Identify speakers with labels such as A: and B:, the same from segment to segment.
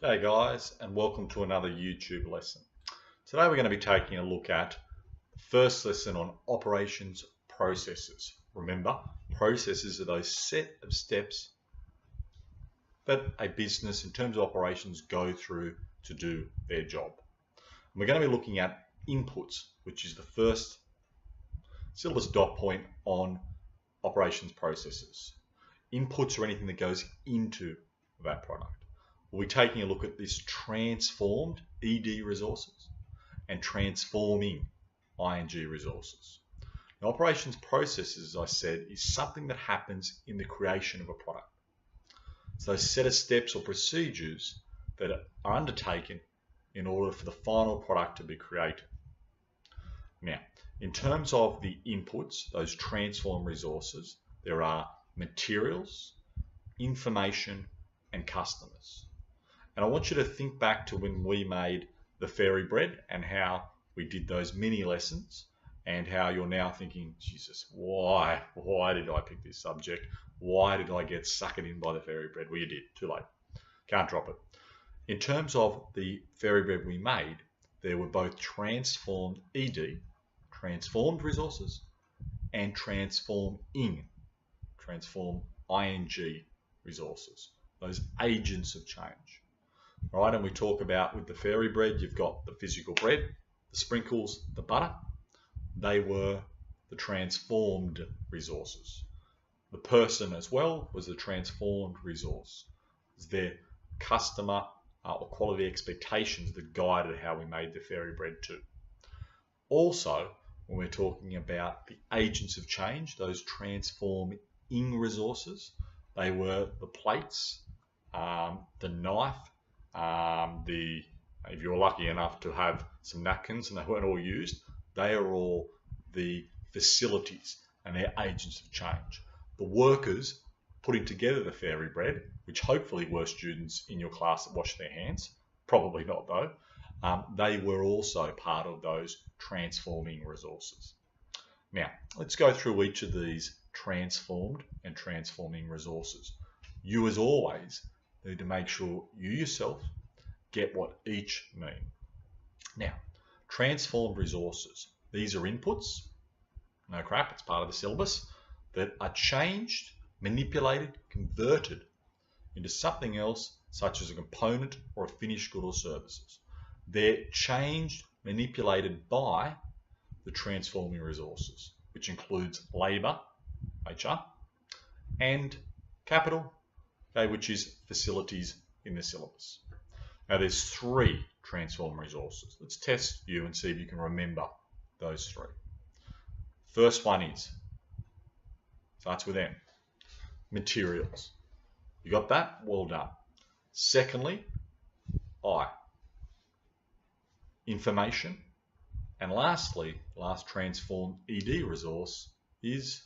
A: G'day guys, and welcome to another YouTube lesson. Today we're going to be taking a look at the first lesson on operations processes. Remember, processes are those set of steps that a business in terms of operations go through to do their job. And we're going to be looking at inputs, which is the first syllabus dot point on operations processes. Inputs are anything that goes into that product. We'll be taking a look at this transformed ED resources and transforming ING resources. Now, operations processes, as I said, is something that happens in the creation of a product. It's those set of steps or procedures that are undertaken in order for the final product to be created. Now, in terms of the inputs, those transform resources, there are materials, information, and customers. And I want you to think back to when we made the fairy bread and how we did those mini lessons and how you're now thinking, Jesus, why did I pick this subject? Why did I get suckered in by the fairy bread? Well, you did, too late. Can't drop it. In terms of the fairy bread we made, there were both transformed ED, transformed resources, and transform ING resources, those agents of change. Right, and we talk about with the fairy bread, you've got the physical bread, the sprinkles, the butter. They were the transformed resources. The person as well was the transformed resource. It was their customer or quality expectations that guided how we made the fairy bread too. Also, when we're talking about the agents of change, those transforming resources, they were the plates, the knife, if you're lucky enough to have some napkins and they weren't all used, they are all the facilities and they're agents of change. The workers putting together the fairy bread, which hopefully were students in your class that washed their hands, probably not though, they were also part of those transforming resources. Now, let's go through each of these transformed and transforming resources. You, as always, need to make sure you yourself get what each mean. Now, transformed resources. These are inputs, no crap, it's part of the syllabus, that are changed, manipulated, converted into something else, such as a component or a finished good or services. They're changed, manipulated by the transforming resources, which includes labour, HR, and capital, okay, which is facilities in the syllabus. Now there's 3 transform resources. Let's test you and see if you can remember those 3. First one starts with M, materials. You got that? Well done. Secondly, I, information. And lastly, last transform ED resource is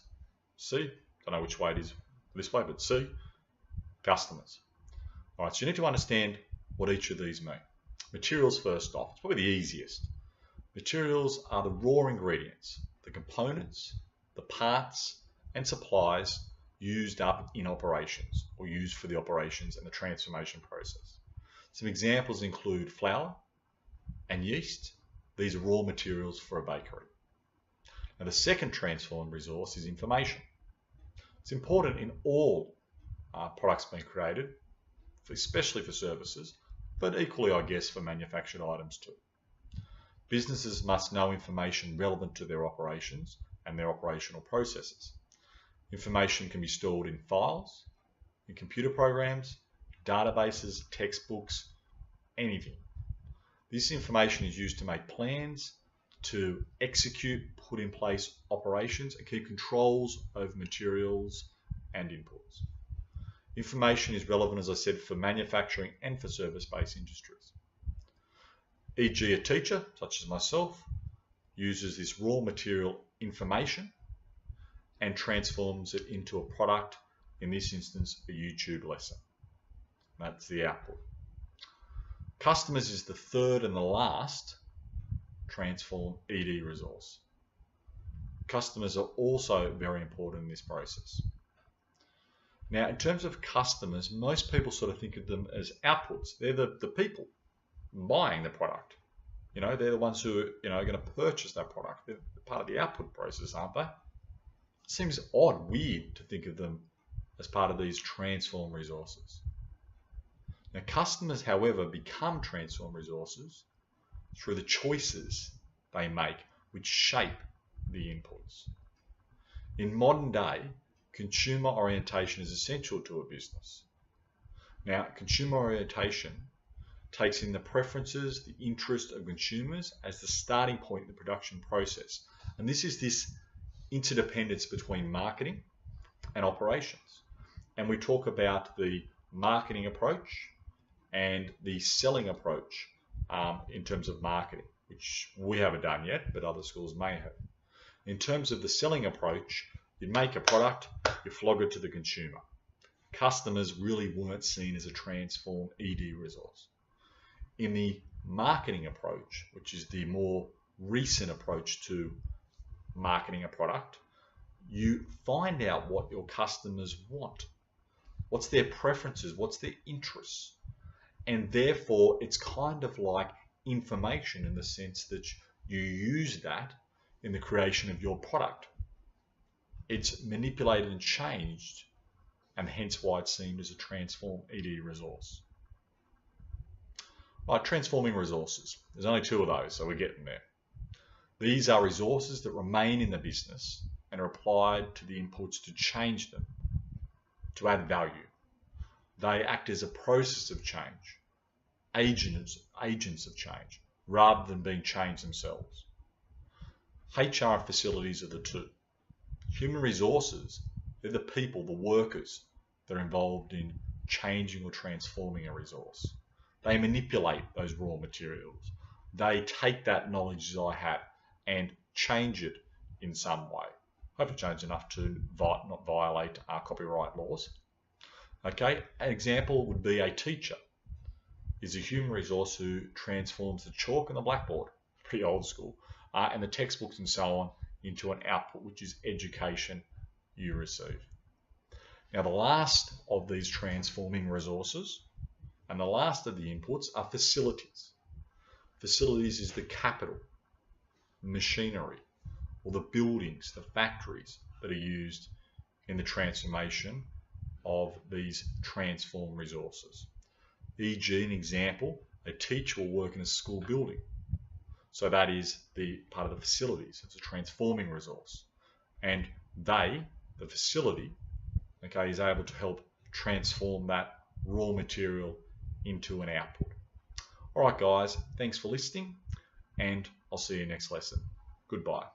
A: C. Don't know which way it is this way, but C, customers. All right, so you need to understand what each of these mean. Materials first off, it's probably the easiest. Materials are the raw ingredients, the components, the parts and supplies used up in operations or used for the operations and the transformation process. Some examples include flour and yeast. These are raw materials for a bakery. Now the second transformed resource is information. It's important in all products being created, especially for services, but equally, I guess, for manufactured items too. Businesses must know information relevant to their operations and their operational processes. Information can be stored in files, in computer programs, databases, textbooks, anything. This information is used to make plans, to execute, put in place operations, and keep controls over materials and inputs. Information is relevant, as I said, for manufacturing and for service-based industries. E.g., a teacher, such as myself, uses this raw material information and transforms it into a product, in this instance, a YouTube lesson. That's the output. Customers is the third and the last transform ED resource. Customers are also very important in this process. Now, in terms of customers, most people sort of think of them as outputs. They're the people buying the product. You know, they're the ones who are, you know, going to purchase that product. They're part of the output process, aren't they? It seems odd, weird to think of them as part of these transform resources. Now, customers, however, become transform resources through the choices they make, which shape the inputs. In modern day, consumer orientation is essential to a business. Now, consumer orientation takes in the preferences, the interest of consumers as the starting point in the production process. And this is this interdependence between marketing and operations. And we talk about the marketing approach and the selling approach in terms of marketing, which we haven't done yet, but other schools may have. In terms of the selling approach, you make a product, you flog it to the consumer. Customers really weren't seen as a transform ED resource. In the marketing approach, which is the more recent approach to marketing a product, you find out what your customers want. What's their preferences? What's their interests? And therefore, it's kind of like information in the sense that you use that in the creation of your product. It's manipulated and changed, and hence why it's seen as a transform ED resource. Right, transforming resources. There's only two of those, so we're getting there. These are resources that remain in the business and are applied to the inputs to change them, to add value. They act as a process of change, agents of change, rather than being changed themselves. HR and facilities are the two. Human resources, they're the people, the workers that are involved in changing or transforming a resource. They manipulate those raw materials. They take that knowledge that I have and change it in some way. Hopefully change enough to not violate our copyright laws. Okay, an example would be a teacher is a human resource who transforms the chalk and the blackboard, pretty old school, and the textbooks and so on into an output, which is education you receive. Now, the last of these transforming resources and the last of the inputs are facilities. Facilities is the capital, machinery, or the buildings, the factories that are used in the transformation of these transform resources. E.g., an example, a teacher will work in a school building. So that is the part of the facilities. It's a transforming resource. And they, the facility, okay, is able to help transform that raw material into an output. All right, guys, thanks for listening, and I'll see you next lesson. Goodbye.